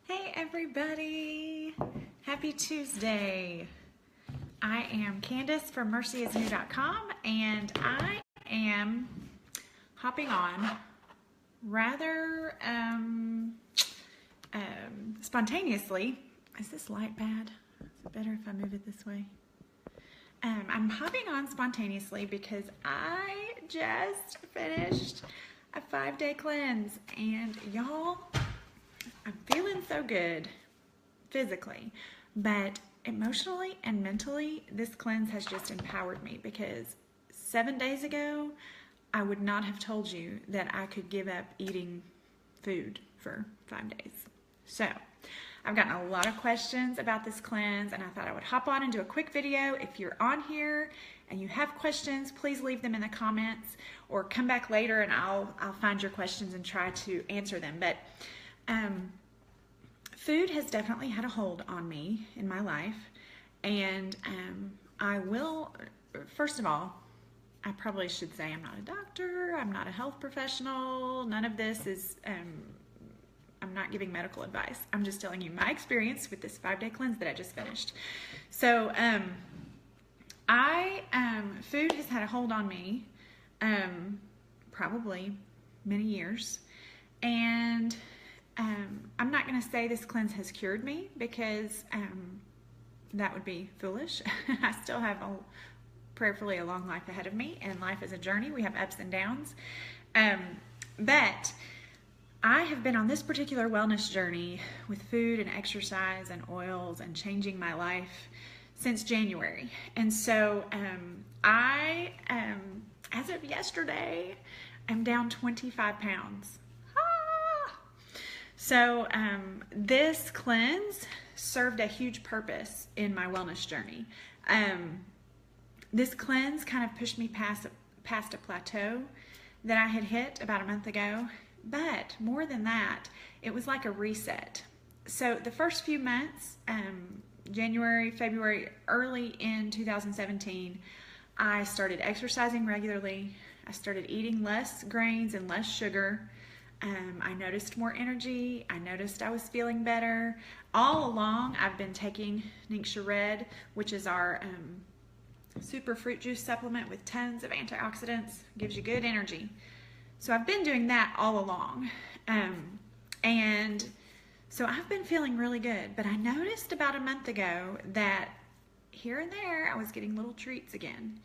Hey everybody! Happy Tuesday! I am Candace from mercyisnew.com and I am hopping on rather spontaneously. Is this light bad? Is it better if I move it this way? I'm hopping on spontaneously because I just finished a 5-day cleanse and y'all, I'm feeling so good physically, but emotionally and mentally, this cleanse has just empowered me because 7 days ago, I would not have told you that I could give up eating food for 5 days. So, I've gotten a lot of questions about this cleanse and I thought I would hop on and do a quick video. If you're on here and you have questions, please leave them in the comments or come back later and I'll find your questions and try to answer them. But food has definitely had a hold on me in my life, and I will, first of all, I probably should say I'm not a doctor, I'm not a health professional, none of this is, I'm not giving medical advice. I'm just telling you my experience with this 5-day cleanse that I just finished. So, food has had a hold on me, probably many years, and I'm not going to say this cleanse has cured me because that would be foolish. I still have prayerfully a long life ahead of me, and life is a journey. We have ups and downs. But I have been on this particular wellness journey with food and exercise and oils and changing my life since January. And so as of yesterday, I'm down 25 pounds. So this cleanse served a huge purpose in my wellness journey. This cleanse kind of pushed me past a plateau that I had hit about a month ago. But more than that, it was like a reset. So the first few months, January, February, early in 2017, I started exercising regularly. I started eating less grains and less sugar. I noticed more energy. I noticed I was feeling better. All along, I've been taking Ningxia Red, which is our super fruit juice supplement with tons of antioxidants. Gives you good energy. So I've been doing that all along. And so I've been feeling really good. But I noticed about a month ago that here and there, I was getting little treats again,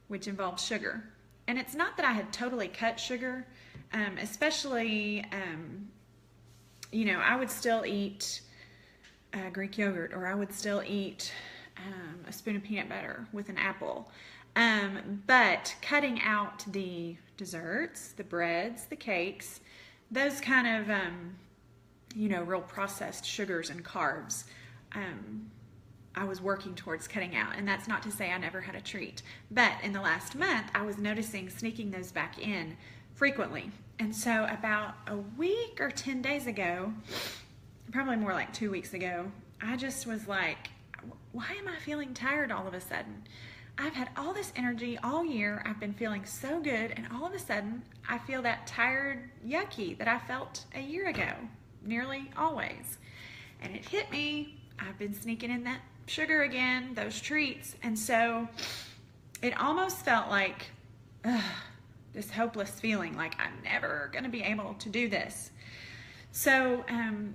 which involved sugar. And it's not that I had totally cut sugar, especially, I would still eat Greek yogurt, or I would still eat a spoon of peanut butter with an apple. But cutting out the desserts, the breads, the cakes, those kind of, real processed sugars and carbs, I was working towards cutting out. And that's not to say I never had a treat. But in the last month, I was noticing sneaking those back in frequently. And so about a week or 10 days ago, probably more like 2 weeks ago, I just was like, why am I feeling tired all of a sudden? I've had all this energy all year. I've been feeling so good. And all of a sudden, I feel that tired, yucky that I felt a year ago, nearly always. And it hit me. I've been sneaking in that sugar again, those treats. And so it almost felt like this hopeless feeling, like I'm never going to be able to do this. So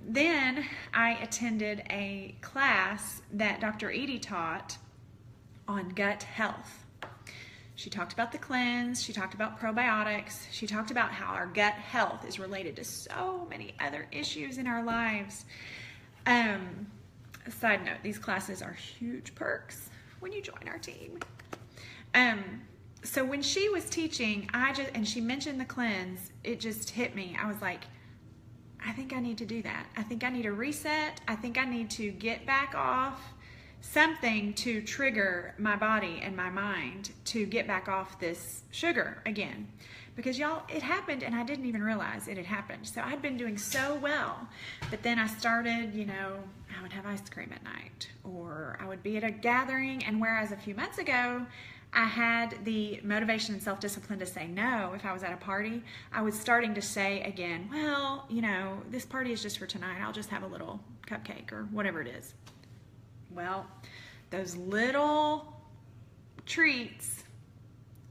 then I attended a class that Dr. Edie taught on gut health. She talked about the cleanse, she talked about probiotics, she talked about how our gut health is related to so many other issues in our lives. Side note, these classes are huge perks when you join our team. So when she was teaching, and she mentioned the cleanse, it just hit me. I was like, I think I need to do that. I think I need a reset. I think I need to get back off something to trigger my body and my mind to get back off this sugar again. Because y'all, it happened and I didn't even realize it had happened. So I'd been doing so well, but then I started, I would have ice cream at night, or I would be at a gathering, and whereas a few months ago, I had the motivation and self-discipline to say no if I was at a party, I was starting to say again, well, you know, this party is just for tonight. I'll just have a little cupcake or whatever it is. Well, those little treats,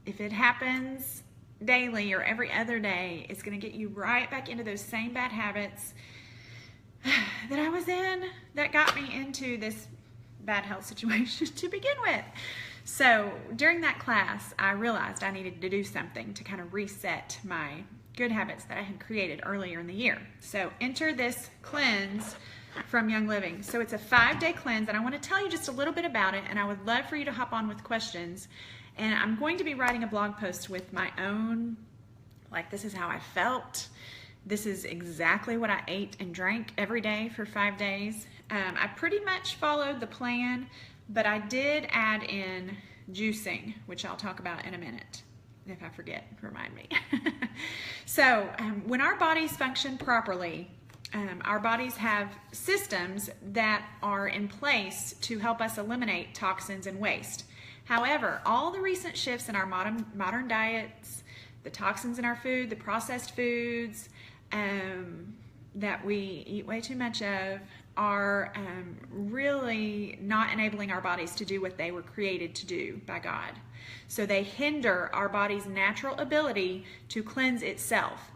if it happens daily or every other day, it's going to get you right back into those same bad habits that I was in that got me into this bad health situation to begin with. So during that class, I realized I needed to do something to kind of reset my good habits that I had created earlier in the year. So enter this cleanse from Young Living. So it's a 5-day cleanse, and I want to tell you just a little bit about it, and I would love for you to hop on with questions. And I'm going to be writing a blog post with my own, like, this is how I felt. This is exactly what I ate and drank every day for 5 days. I pretty much followed the plan, but I did add in juicing, which I'll talk about in a minute. If I forget, remind me. So when our bodies function properly, our bodies have systems that are in place to help us eliminate toxins and waste. However, all the recent shifts in our modern diets, the toxins in our food, the processed foods that we eat way too much of, are really not enabling our bodies to do what they were created to do by God. So they hinder our body's natural ability to cleanse itself.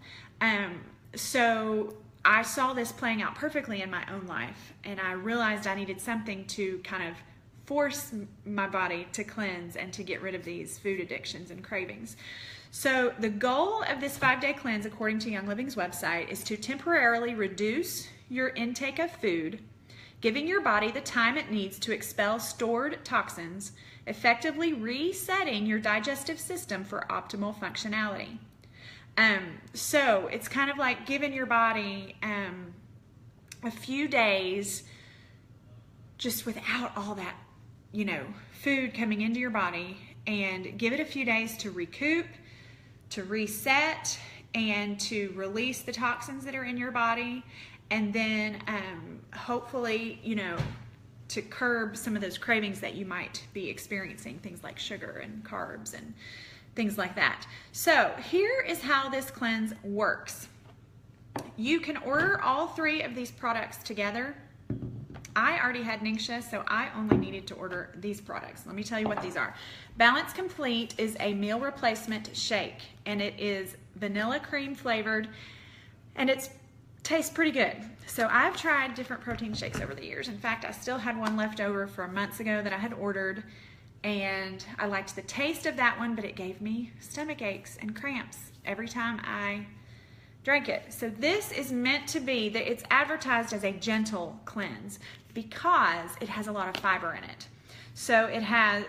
So I saw this playing out perfectly in my own life, and I realized I needed something to kind of force my body to cleanse and to get rid of these food addictions and cravings. So the goal of this 5-day cleanse, according to Young Living's website, is to temporarily reduce your intake of food, giving your body the time it needs to expel stored toxins, effectively resetting your digestive system for optimal functionality. So it's kind of like giving your body a few days just without all that, you know, food coming into your body, and give it a few days to recoup, to reset, and to release the toxins that are in your body, and then hopefully, you know, to curb some of those cravings that you might be experiencing, things like sugar and carbs and things like that. So here is how this cleanse works. You can order all 3 of these products together. I already had Ningxia, so I only needed to order these products. Let me tell you what these are. Balance Complete is a meal replacement shake, and it is vanilla cream flavored, and it tastes pretty good. So I've tried different protein shakes over the years. In fact, I still had one left over from months ago that I had ordered, and I liked the taste of that one, but it gave me stomach aches and cramps every time I drank it. So this is meant to be, that it's advertised as a gentle cleanse because it has a lot of fiber in it. So it has,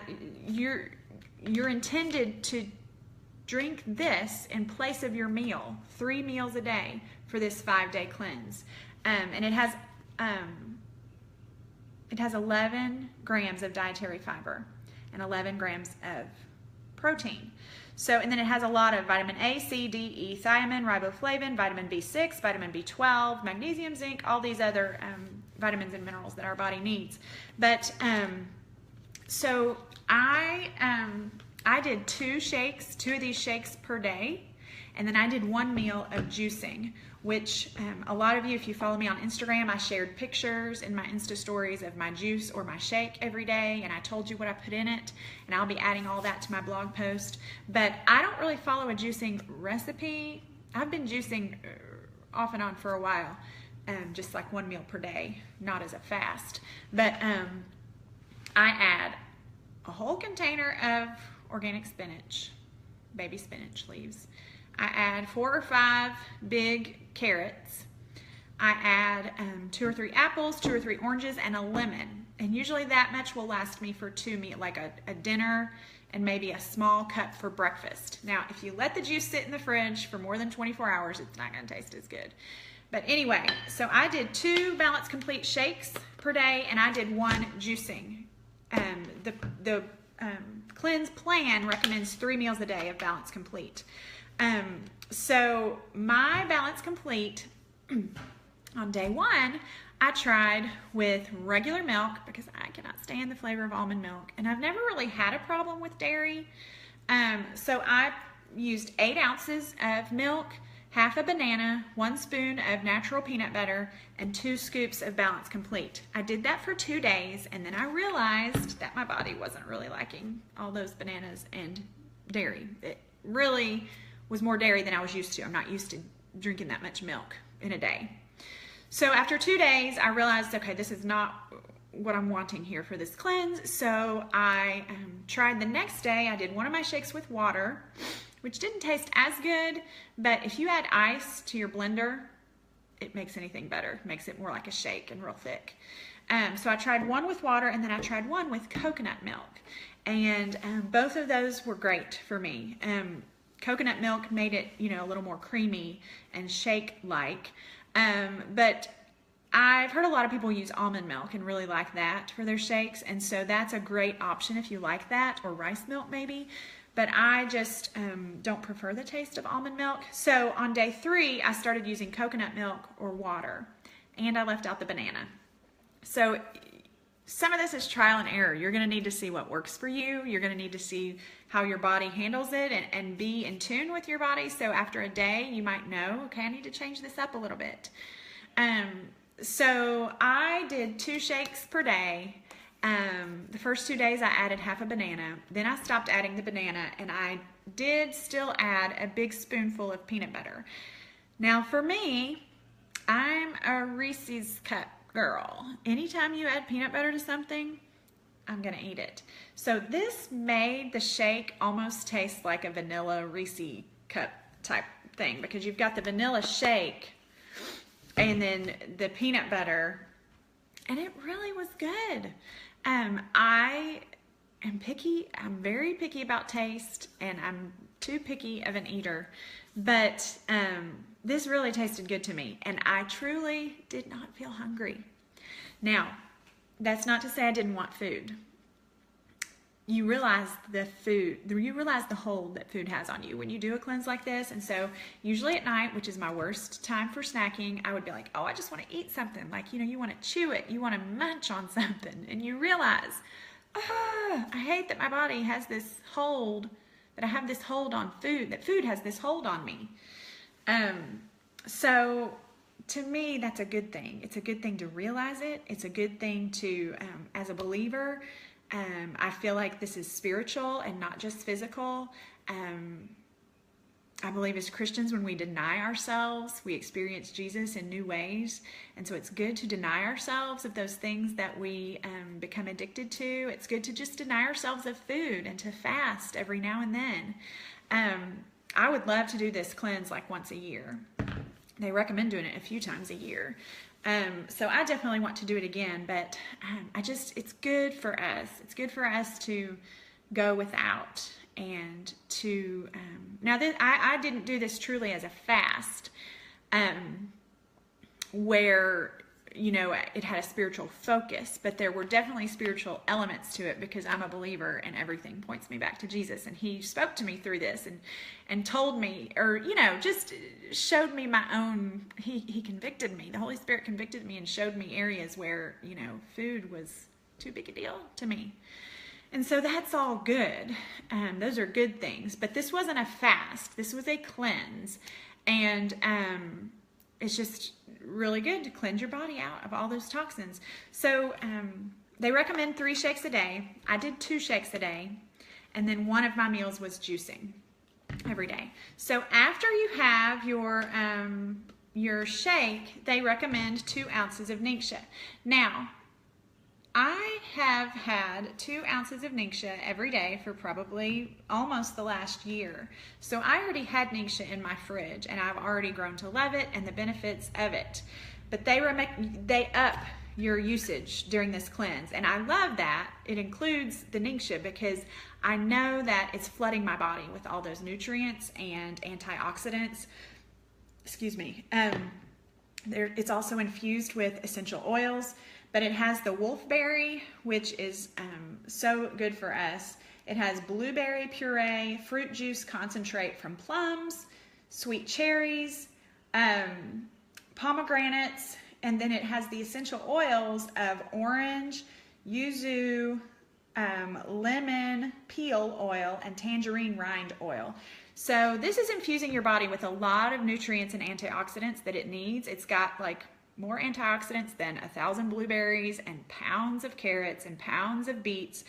you're intended to drink this in place of your meal, 3 meals a day for this 5-day cleanse. And it has 11 grams of dietary fiber and 11 grams of protein. So, and then it has a lot of vitamin A, C, D, E, thiamine, riboflavin, vitamin B6, vitamin B12, magnesium, zinc, all these other vitamins and minerals that our body needs. But so I did 2 of these shakes per day, and then I did 1 meal of juicing, which a lot of you, if you follow me on Instagram, I shared pictures in my Insta stories of my juice or my shake every day, and I told you what I put in it, and I'll be adding all that to my blog post. But I don't really follow a juicing recipe. I've been juicing off and on for a while, just like 1 meal per day, not as a fast. But I add a whole container of organic spinach, baby spinach leaves. I add 4 or 5 big carrots. I add 2 or 3 apples, 2 or 3 oranges, and a lemon. And usually that much will last me for 2 meals, like a dinner and maybe a small cup for breakfast. Now, if you let the juice sit in the fridge for more than 24 hours, it's not going to taste as good. But anyway, so I did 2 Balance Complete shakes per day, and I did 1 juicing. The cleanse plan recommends 3 meals a day of Balance Complete. So my Balance Complete On day 1, I tried with regular milk because I cannot stand the flavor of almond milk, and I've never really had a problem with dairy. So I used 8 ounces of milk, half a banana, 1 spoon of natural peanut butter, and 2 scoops of Balance Complete. I did that for 2 days, and then I realized that my body wasn't really liking all those bananas and dairy. It really was more dairy than I was used to. I'm not used to drinking that much milk in a day. So after 2 days, I realized, okay, this is not what I'm wanting here for this cleanse. So I tried the next day. I did one of my shakes with water, which didn't taste as good, but if you add ice to your blender, it makes anything better. It makes it more like a shake and real thick. So I tried one with water, and then I tried one with coconut milk. And both of those were great for me. Coconut milk made it, a little more creamy and shake-like. But I've heard a lot of people use almond milk and really like that for their shakes. And so that's a great option if you like that, or rice milk maybe. But I just don't prefer the taste of almond milk. So on day 3, I started using coconut milk or water, and I left out the banana. So some of this is trial and error. You're going to need to see what works for you. You're going to need to see how your body handles it and be in tune with your body. So after a day, you might know, okay, I need to change this up a little bit. So I did 2 shakes per day. The first 2 days I added half a banana. Then I stopped adding the banana, and I did still add a big spoonful of peanut butter. Now for me, I'm a Reese's Cup girl. Anytime you add peanut butter to something, I'm gonna eat it. So this made the shake almost taste like a vanilla Reese's Cup type thing, because you've got the vanilla shake and then the peanut butter, and it really was good. I am picky. I'm very picky about taste, and I'm too picky of an eater. But this really tasted good to me, and I truly did not feel hungry. Now, that's not to say I didn't want food. You realize the hold that food has on you when you do a cleanse like this. And so usually at night, which is my worst time for snacking, I would be like, oh, I just want to eat something. Like, you want to chew it, you want to munch on something, and you realize, I hate that my body has this hold, that I have this hold on food, that food has this hold on me. So to me, that's a good thing. It's a good thing to realize it. It's a good thing to, as a believer, I feel like this is spiritual and not just physical. I believe as Christians, when we deny ourselves, we experience Jesus in new ways. And so it's good to deny ourselves of those things that we become addicted to. It's good to just deny ourselves of food and to fast every now and then. I would love to do this cleanse like once a year. They recommend doing it a few times a year. So I definitely want to do it again, but it's good for us. It's good for us to go without and to, now I didn't do this truly as a fast, where, it had a spiritual focus, but there were definitely spiritual elements to it, because I'm a believer and everything points me back to Jesus. And he spoke to me through this and told me, or, just showed me my own, he convicted me. The Holy Spirit convicted me and showed me areas where, food was too big a deal to me. And so that's all good. Those are good things, but this wasn't a fast. This was a cleanse. And, it's just really good to cleanse your body out of all those toxins. So they recommend 3 shakes a day. I did 2 shakes a day. And then one of my meals was juicing every day. So after you have your shake, they recommend 2 ounces of Ningxia. Now, I have had 2 ounces of Ningxia every day for probably almost the last year. So I already had Ningxia in my fridge, and I've already grown to love it and the benefits of it. But they up your usage during this cleanse, and I love that it includes the Ningxia, because I know that it's flooding my body with all those nutrients and antioxidants. Excuse me. It's also infused with essential oils. But it has the wolfberry, which is so good for us. It has blueberry puree, fruit juice concentrate from plums, sweet cherries, pomegranates. And then it has the essential oils of orange, yuzu, lemon peel oil, and tangerine rind oil. So this is infusing your body with a lot of nutrients and antioxidants that it needs. It's got like more antioxidants than 1,000 blueberries and pounds of carrots and pounds of beets.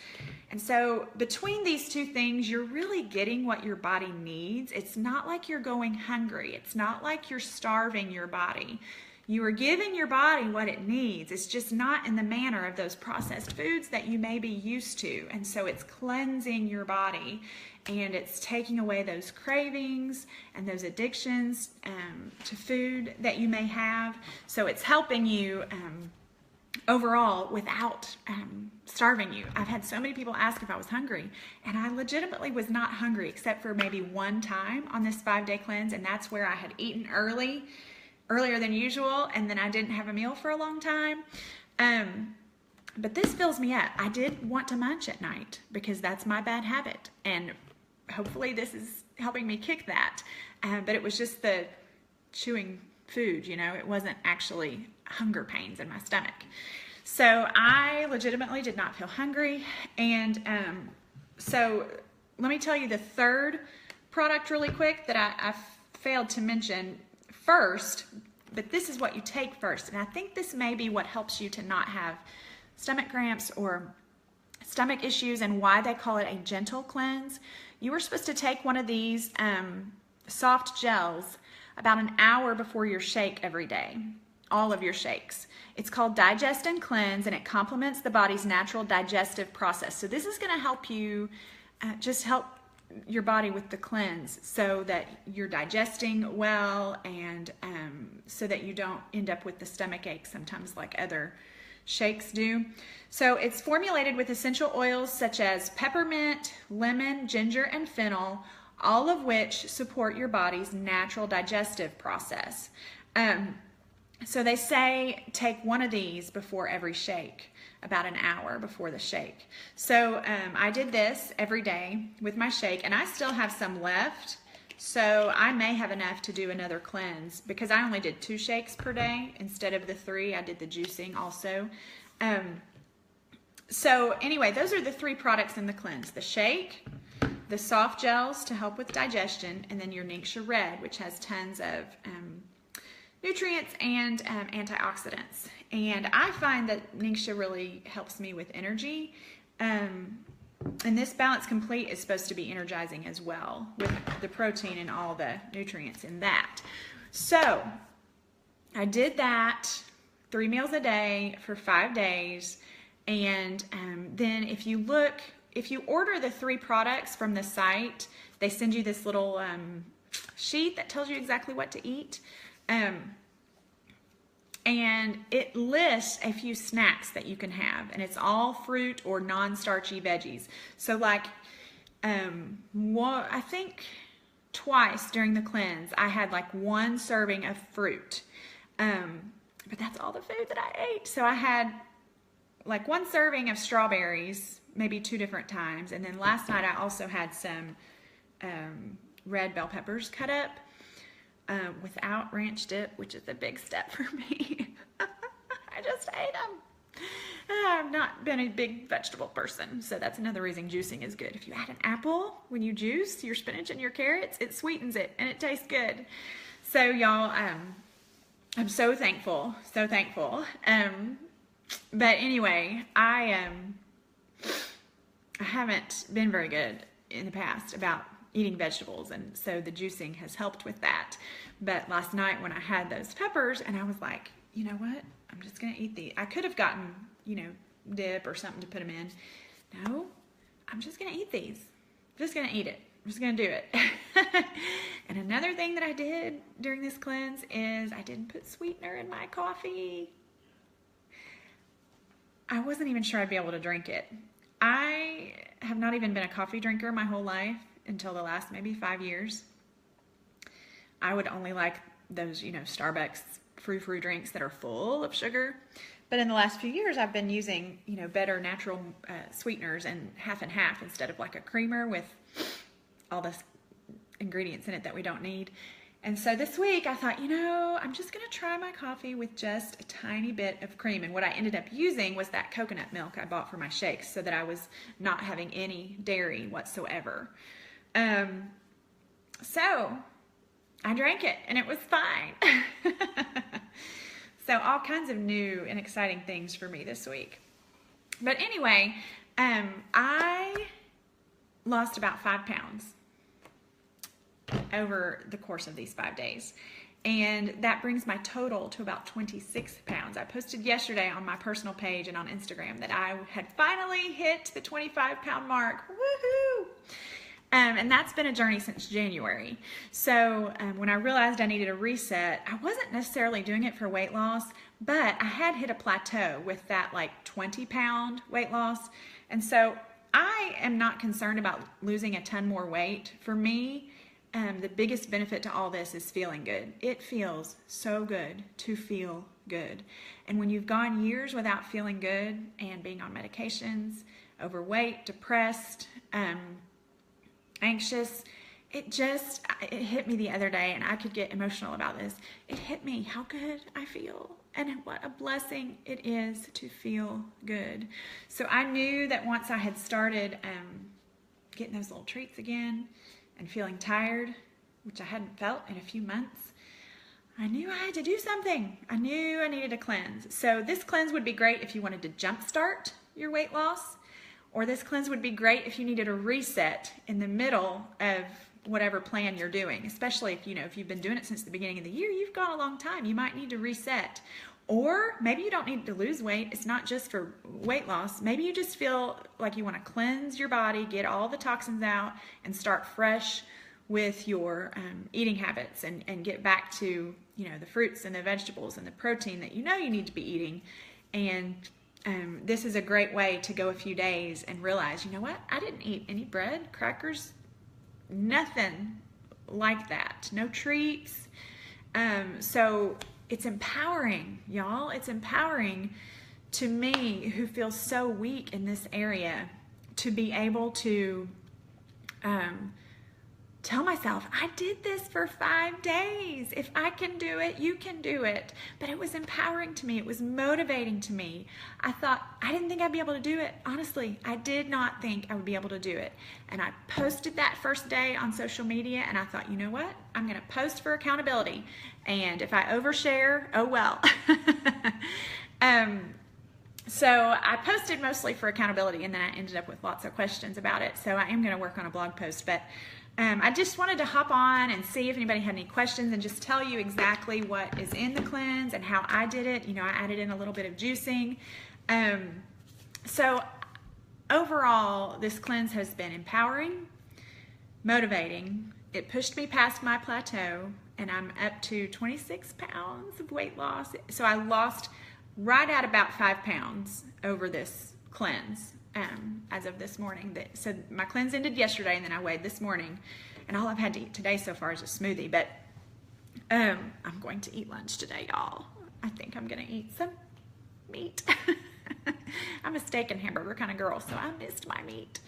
And so between these two things, you're really getting what your body needs. It's not like you're going hungry. It's not like you're starving your body. You are giving your body what it needs. It's just not in the manner of those processed foods that you may be used to. And so it's cleansing your body, and it's taking away those cravings and those addictions to food that you may have. So it's helping you overall without starving you. I've had so many people ask if I was hungry, and I legitimately was not hungry except for maybe one time on this 5-day cleanse, and that's where I had eaten earlier than usual, and then I didn't have a meal for a long time. But this fills me up. I did want to munch at night because that's my bad habit, and hopefully this is helping me kick that. But it was just the chewing food, you know, it wasn't actually hunger pains in my stomach. So I legitimately did not feel hungry. And so let me tell you the third product really quick that I failed to mention first, but this is what you take first. And I think this may be what helps you to not have stomach cramps or stomach issues, and why they call it a gentle cleanse. You are supposed to take one of these soft gels about an hour before your shake every day, all of your shakes. It's called Digest and Cleanse, and it complements the body's natural digestive process. So this is going to help you just help your body with the cleanse so that you're digesting well, and so that you don't end up with the stomach ache sometimes like other shakes do. So it's formulated with essential oils such as peppermint, lemon, ginger, and fennel, all of which support your body's natural digestive process. So they say take one of these before every shake, about an hour before the shake. So I did this every day with my shake, and I still have some left. So I may have enough to do another cleanse because I only did 2 shakes per day instead of the 3. I did the juicing also. So anyway, those are the 3 products in the cleanse: the shake, the soft gels to help with digestion, and then your Ningxia Red, which has tons of nutrients and antioxidants. And I find that Ningxia really helps me with energy. And this Balance Complete is supposed to be energizing as well, with the protein and all the nutrients in that. So I did that 3 meals a day for 5 days. And then if you order the 3 products from the site, they send you this little sheet that tells you exactly what to eat. And it lists a few snacks that you can have, and it's all fruit or non-starchy veggies. So like, I think twice during the cleanse, I had like 1 serving of fruit. But that's all the food that I ate. So I had like 1 serving of strawberries, maybe 2 different times. And then last night I also had some red bell peppers cut up. Without ranch dip, which is a big step for me. I just ate them. I've not been a big vegetable person, so that's another reason juicing is good. If you add an apple when you juice your spinach and your carrots, it sweetens it and it tastes good. So y'all, I'm so thankful, so thankful. But anyway, I haven't been very good in the past about eating vegetables, and so the juicing has helped with that. But last night when I had those peppers, and I was like, you know what, I'm just gonna eat these. I could have gotten, you know, dip or something to put them in. No, I'm just gonna eat these. I'm just gonna eat it. I'm just gonna do it. And another thing that I did during this cleanse is I didn't put sweetener in my coffee. I wasn't even sure I'd be able to drink it. I have not even been a coffee drinker my whole life until the last maybe 5 years. I would only like those, you know, Starbucks frou-frou drinks that are full of sugar. But in the last few years, I've been using, you know, better natural sweeteners, and half and half instead of like a creamer with all the ingredients in it that we don't need. And so this week I thought, I'm just going to try my coffee with just a tiny bit of cream. And what I ended up using was that coconut milk I bought for my shakes so that I was not having any dairy whatsoever. So I drank it and it was fine. So all kinds of new and exciting things for me this week. But anyway, I lost about 5 pounds over the course of these 5 days. And that brings my total to about 26 pounds. I posted yesterday on my personal page and on Instagram that I had finally hit the 25-pound mark. Woohoo! And that's been a journey since January. So when I realized I needed a reset, I wasn't necessarily doing it for weight loss, but I had hit a plateau with that like 20-pound weight loss. And so I am not concerned about losing a ton more weight. For me, the biggest benefit to all this is feeling good. It feels so good to feel good. And when you've gone years without feeling good and being on medications, overweight, depressed, anxious, it hit me the other day, and I could get emotional about this. It hit me how good I feel and what a blessing it is to feel good. So I knew that once I had started getting those little treats again and feeling tired, which I hadn't felt in a few months, I knew I had to do something. I knew I needed a cleanse. So this cleanse would be great if you wanted to jumpstart your weight loss, or this cleanse would be great if you needed a reset in the middle of whatever plan you're doing, especially if you've been doing it since the beginning of the year. You've gone a long time. You might need to reset. Or maybe you don't need to lose weight. It's not just for weight loss. Maybe you just feel like you want to cleanse your body, get all the toxins out, and start fresh with your eating habits and get back to the fruits and the vegetables and the protein that you need to be eating. And this is a great way to go a few days and realize, I didn't eat any bread, crackers, nothing like that. No treats. So it's empowering, y'all. It's empowering to me, who feels so weak in this area, to be able to tell myself, I did this for 5 days. If I can do it, you can do it. But it was empowering to me. It was motivating to me. I didn't think I'd be able to do it. Honestly, I did not think I would be able to do it. And I posted that first day on social media, and I thought, you know what? I'm going to post for accountability. And if I overshare, oh well. So I posted mostly for accountability, and then I ended up with lots of questions about it. So I am going to work on a blog post, but I just wanted to hop on and see if anybody had any questions and just tell you exactly what is in the cleanse and how I did it. I added in a little bit of juicing. So overall, this cleanse has been empowering, motivating. It pushed me past my plateau, and I'm up to 26 pounds of weight loss. So I lost right at about 5 pounds over this cleanse. As of this morning. So my cleanse ended yesterday, and then I weighed this morning, and all I've had to eat today so far is a smoothie. But I'm going to eat lunch today, y'all. I think I'm going to eat some meat. I'm a steak and hamburger kind of girl, so I missed my meat.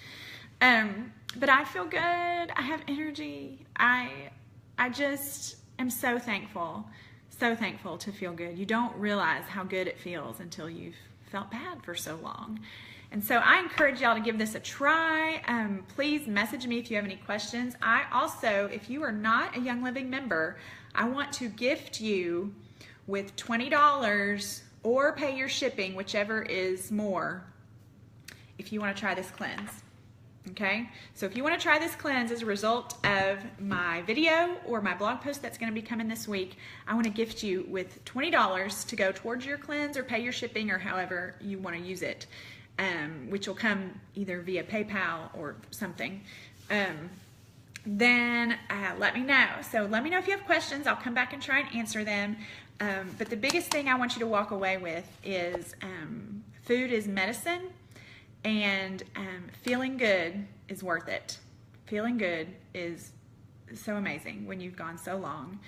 But I feel good. I have energy. I just am so thankful to feel good. You don't realize how good it feels until you've felt bad for so long. And so I encourage y'all to give this a try. Please message me if you have any questions. I also, if you are not a Young Living member, I want to gift you with $20 or pay your shipping, whichever is more, if you want to try this cleanse. Okay? So if you want to try this cleanse as a result of my video or my blog post that's going to be coming this week, I want to gift you with $20 to go towards your cleanse or pay your shipping or however you want to use it. Which will come either via PayPal or something. Then let me know. So let me know if you have questions. I'll come back and try and answer them. But the biggest thing I want you to walk away with is food is medicine, and feeling good is worth it. Feeling good is so amazing when you've gone so long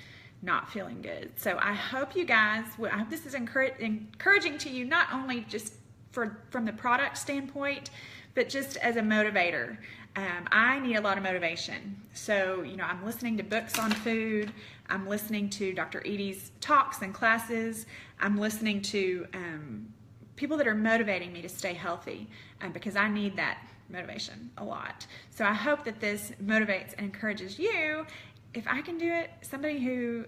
not feeling good. So I hope you guys, I hope this is encouraging to you, not only just from the product standpoint, but just as a motivator. I need a lot of motivation. So, you know, I'm listening to books on food. I'm listening to Dr. Edie's talks and classes. I'm listening to people that are motivating me to stay healthy because I need that motivation a lot. So I hope that this motivates and encourages you. If I can do it, somebody who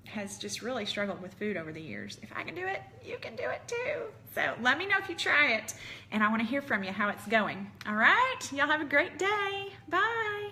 has just really struggled with food over the years, if I can do it, you can do it too. So let me know if you try it, and I want to hear from you how it's going. All right? Y'all have a great day. Bye.